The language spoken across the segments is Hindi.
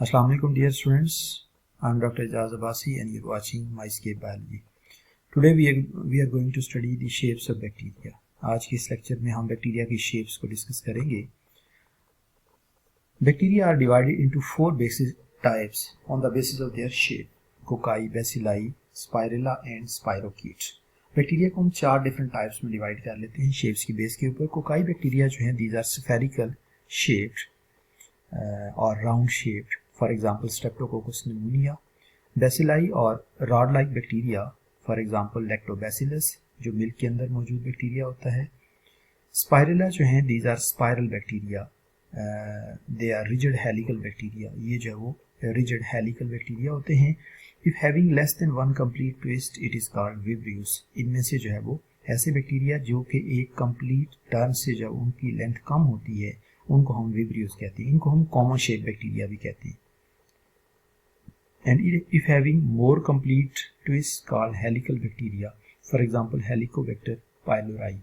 Assalamu alaikum dear students, I am Dr. Ijaz Abbasi and you are watching MyScape Biology. Today we are going to study the shapes of bacteria. आज के इस लेक्चर में हम बैक्टीरिया की शेप्स को डिस्कस करेंगे. Bacteria are divided into four basic types on the basis of their shape: cocci, bacilli, spirilla and स्पाइरोकीट्स. Bacteria को हम चार डिफरेंट टाइप्स में डिवाइड कर लेते हैं शेप्स की बेस के ऊपर. कोकाई बैक्टीरिया जो है दीज आर स्फेरिकल शेप्ड और round shaped, for example streptococcus pneumoniae. Bacilli और rod like bacteria, for example lactobacillus जो मिल्क के अंदर मौजूद बैक्टीरिया होता है. स्पाइरेला जो है these are spiral bacteria, they are rigid helical bacteria. ये जो है वो रिजिड हेलिकल बैक्टीरिया होते हैं. If having less than one complete twist it is called vibrios. इनमें से जो है वो ऐसे बैक्टीरिया जो कि एक कंप्लीट टर्न से जब उनकी लेंथ कम होती है उनको हम विब्रियोस कहते हैं. इनको हम कॉमन शेप बैक्टीरिया भी कहते हैं. And if having more complete twist called helical bacteria, for example Helicobacter pylori.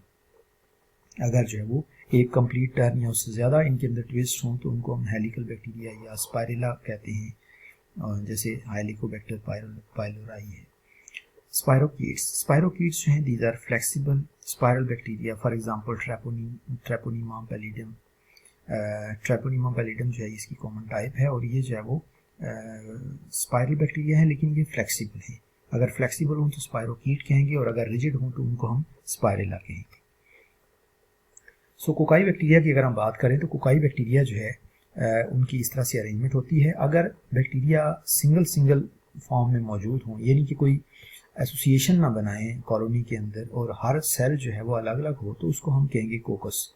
अगर जो है वो एक कंप्लीट टर्न या उससे ज़्यादा इनके अंदर ट्विस्ट हों तो उनको हम हेलिकल बैक्टीरिया या स्पाइरेला कहते हैं, जैसे हेलिकोबैक्टर पाइलोराई है. स्पाइरोकीट्स जो हैं these are flexible spiral bacteria, for example treponema pallidum. Treponema pallidum जो है इसकी कॉमन टाइप है और ये जो है वो स्पाइरल बैक्टीरिया है लेकिन ये फ्लेक्सिबल है. अगर फ्लेक्सिबल हों तो स्पाइरोकीट कहेंगे और अगर रिजिड हों तो उनको हम स्पाइरेला कहेंगे. सो कोकाई बैक्टीरिया की अगर हम बात करें तो कोकाई बैक्टीरिया जो है उनकी इस तरह से अरेंजमेंट होती है. अगर बैक्टीरिया सिंगल फॉर्म में मौजूद हों, यानी कि कोई एसोसिएशन ना बनाएं कॉलोनी के अंदर और हर सेल जो है वो अलग अलग हो, तो उसको हम कहेंगे कोकस.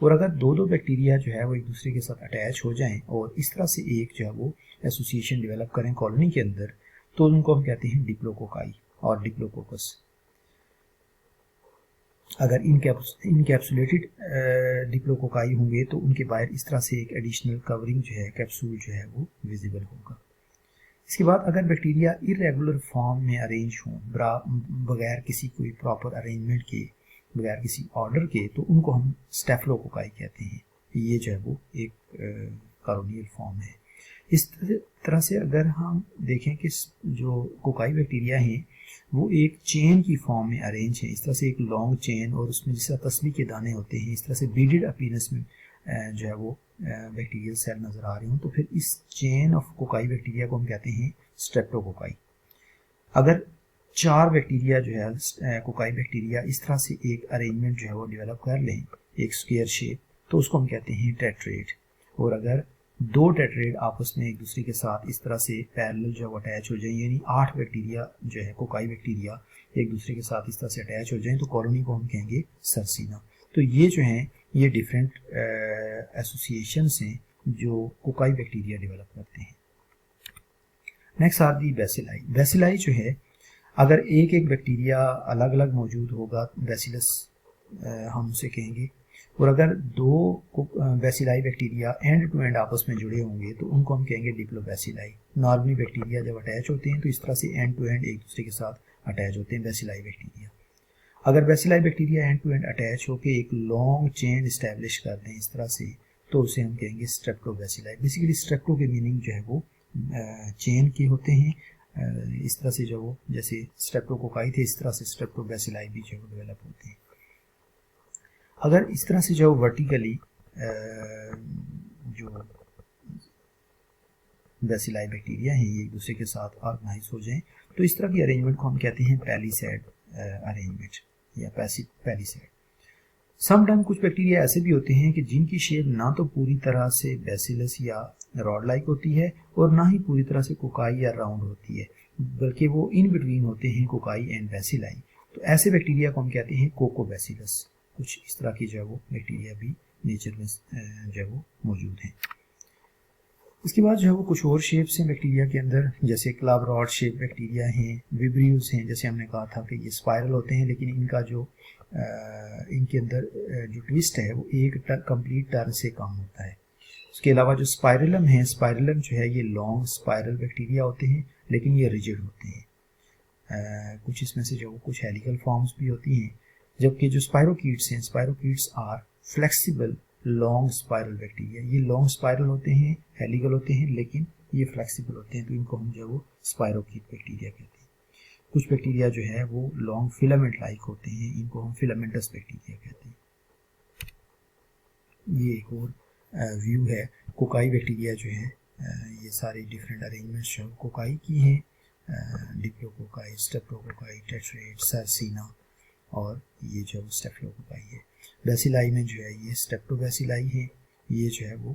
और अगर दो बैक्टीरिया जो है वो एक दूसरे के साथ अटैच हो जाएं और इस तरह से एक जो है वो एसोसिएशन डेवलप करें कॉलोनी के अंदर, तो उनको हम कहते हैं डिप्लोकोकाई और डिप्लोकोकस. अगर इनकैप्सुलेटेड डिप्लोकोकाई होंगे तो उनके बाहर इस तरह से एक एडिशनल कवरिंग जो है कैप्सूल जो है वो विजिबल होगा. इसके बाद अगर बैक्टीरिया इरेगुलर फॉर्म में अरेंज हों बगैर किसी कोई प्रॉपर अरेंजमेंट के, बगैर किसी ऑर्डर के, तो उनको हम स्टेफिलोकोकाई कहते हैं. ये जो है वो एक कॉलोनियल फॉर्म है. इस तरह से अगर हम देखें कि जो कोकाई बैक्टीरिया हैं वो एक चेन की फॉर्म में अरेंज है, इस तरह से एक लॉन्ग चेन, और उसमें जिस तरह तस्बीह के दाने होते हैं इस तरह से बीडेड अपीयरेंस में जो है वो बैक्टीरियल सेल नज़र आ रहे हों, तो फिर इस चेन ऑफ कोकाई बैक्टीरिया को हम कहते हैं स्ट्रेप्टोकोकाई. अगर चार बैक्टीरिया जो है कोकाई बैक्टीरिया इस तरह से एक अरेंजमेंट जो है वो डेवलप कर लें एक स्क्वायर शेप, तो उसको हम कहते हैं टेट्रेड. और अगर दो टेट्रेड आपस में एक दूसरे के साथ इस तरह से पैरेलल जो है अटैच हो जाएं, यानी 8 बैक्टीरिया जो है कोकाई बैक्टीरिया एक दूसरे के साथ इस तरह से अटैच हो जाएं, तो कॉलोनी को हम कहेंगे सर्सिना. तो ये जो हैं ये डिफरेंट एसोसिएशंस हैं जो कोकाई बैक्टीरिया डेवलप करते हैं. Next are the bacilli. Bacilli जो है अगर एक बैक्टीरिया अलग अलग मौजूद होगा, बेसिलस हम उसे कहेंगे, और अगर दो bacilli bacteria end to end आपस में जुड़े होंगे तो उनको हम कहेंगे डिप्लोबैसिलाई. नॉर्मली बैक्टीरिया जब अटैच होते हैं तो इस तरह से एंड टू एंड एक दूसरे के साथ अटैच होते हैं बेसिलाई बैक्टीरिया. अगर bacilli bacteria end to end attach होकर एक लॉन्ग चेन इस्टेब्लिश कर दें इस तरह से, तो उसे हम कहेंगे स्ट्रेप्टोबैसिलाई. बेसिकली स्ट्रेप्टो के मीनिंग जो है वो चेन के होते हैं. इस तरह से जो वो जैसे स्ट्रेप्टोकोकाई थे इस तरह से स्ट्रेप्टोबैसिलाई भी जो डेवलप होते हैं. अगर इस तरह से जो वर्टिकली जो बेसिलाई बैक्टीरिया हैं ये एक दूसरे के साथ ऑर्गेनाइज हो जाएं, तो इस तरह की अरेंजमेंट को हम कहते हैं पैलिसेड अरेंजमेंट या पैलिसेड. समटाइम कुछ बैक्टीरिया ऐसे भी होते हैं कि जिनकी शेप ना तो पूरी तरह से बेसिलस या रॉड लाइक होती है और ना ही पूरी तरह से कोकाई या राउंड होती है, बल्कि वो इन बिटवीन होते हैं कोकाई एंड बेसिलाई. तो ऐसे बैक्टीरिया को हम कहते हैं कोकोबैसिलस. कुछ इस तरह की जो है वो बैक्टीरिया भी नेचर में जो है वो मौजूद हैं. इसके बाद जो है वो कुछ और शेप्स हैं बैक्टीरिया के अंदर, जैसे क्लब रॉड शेप बैक्टीरिया हैं, विब्रियोस हैं. जैसे हमने कहा था कि ये स्पाइरल होते हैं लेकिन इनका जो इनके अंदर जो ट्विस्ट है वो एक कंप्लीट टर्न से कम होता है. उसके अलावा जो स्पाइरलम है, स्पाइरलम जो है ये लॉन्ग स्पाइरल बैक्टीरिया होते हैं लेकिन ये रिजिड होते हैं. कुछ इसमें से जो कुछ हेलिकल फॉर्म्स भी होती हैं, जबकि जो स्पाइरोकीट्स हैं, spirochetes are flexible long spiral bacteria. ये लॉन्ग स्पाइरल होते हैं, हेलिकल होते हैं लेकिन ये फ्लेक्सिबल होते हैं, तो इनको हम जो है वो स्पायरोकीट बैक्टीरिया कहते हैं। कुछ बैक्टीरिया जो है वो लॉन्ग फिलामेंट लाइक होते हैं, इनको हम फिलामेंटस बैक्टीरिया कहते हैं। ये एक और व्यू है। कोकाई बैक्टीरिया जो है, ये सारे डिफरेंट अरेंजमेंट्स जो कोकाई की हैं, डिप्लोकोकाई, स्टेप्टोकोकाई, टेट्रेट, सरसीना, और ये जो है स्टेफ्लोकोकाई है। बेसिलाई में जो है ये स्टेप्टोबैसिलाई है, ये जो है वो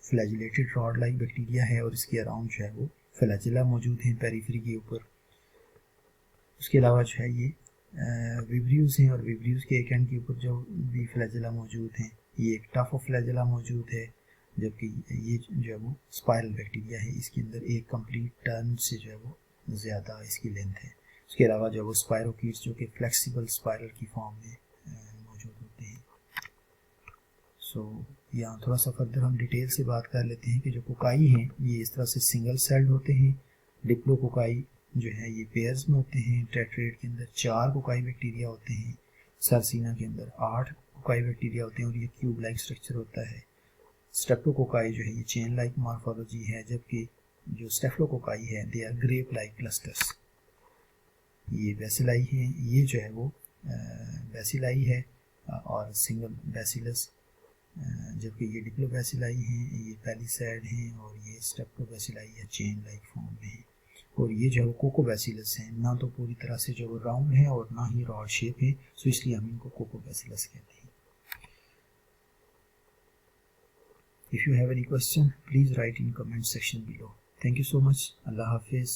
फ्लैजिलेटेड रॉड लाइक बैक्टीरिया है और इसके अराउंड जो है वो फ्लैजिला मौजूद हैं पेरिफेरी के ऊपर। उसके अलावा जो है ये विब्रियोस हैं और विब्रियोस के एक एंड के ऊपर जो भी फ्लैजिला मौजूद हैं, ये एक टफ ऑफ फ्लैजिला मौजूद है, जबकि ये जो है वो स्पाइरल बैक्टीरिया है, इसके अंदर एक कंप्लीट टर्न से जो है वो ज़्यादा इसकी लेंथ है। उसके अलावा जो है वो स्पायरोकीट्स जो कि फ्लेक्सिबल स्पाइरल की फॉर्म में मौजूद होते हैं। सो यहाँ थोड़ा सा फर्दर हम डिटेल से बात कर लेते हैं कि जो कोकाई हैं ये इस तरह से सिंगल सेल्ड होते हैं। डिप्लोकोकाई जो है ये पेयर्स में होते हैं। टेट्रेट के अंदर 4 कोकाई बैक्टीरिया होते हैं। सरसीना के अंदर 8 कोकाई बैक्टीरिया होते हैं और ये क्यूब लाइक स्ट्रक्चर होता है। स्टेप्टोकोकाई जो है ये चेन लाइक मॉर्फोलॉजी है, जबकि जो स्टेफ्लोकोकाई है they are grape like clusters. ये बेसिलाई है, ये जो है वो बेसिलाई है और सिंगल बेसिलस, जबकि ये डिप्लोबैसिलाई हैं, ये पैलिसैड हैं और ये स्टेप्टोबैसिलाई या चेन लाइक फॉर्म में है। और ये जो है वो कोकोबैसिलस हैं, ना तो पूरी तरह से जो वो राउंड है और ना ही रॉड शेप है, सो इसलिए हम इनको कोकोबैसिलस कहते हैं। If you have any question, please write in comment section below. Thank you so much. Allah Hafiz.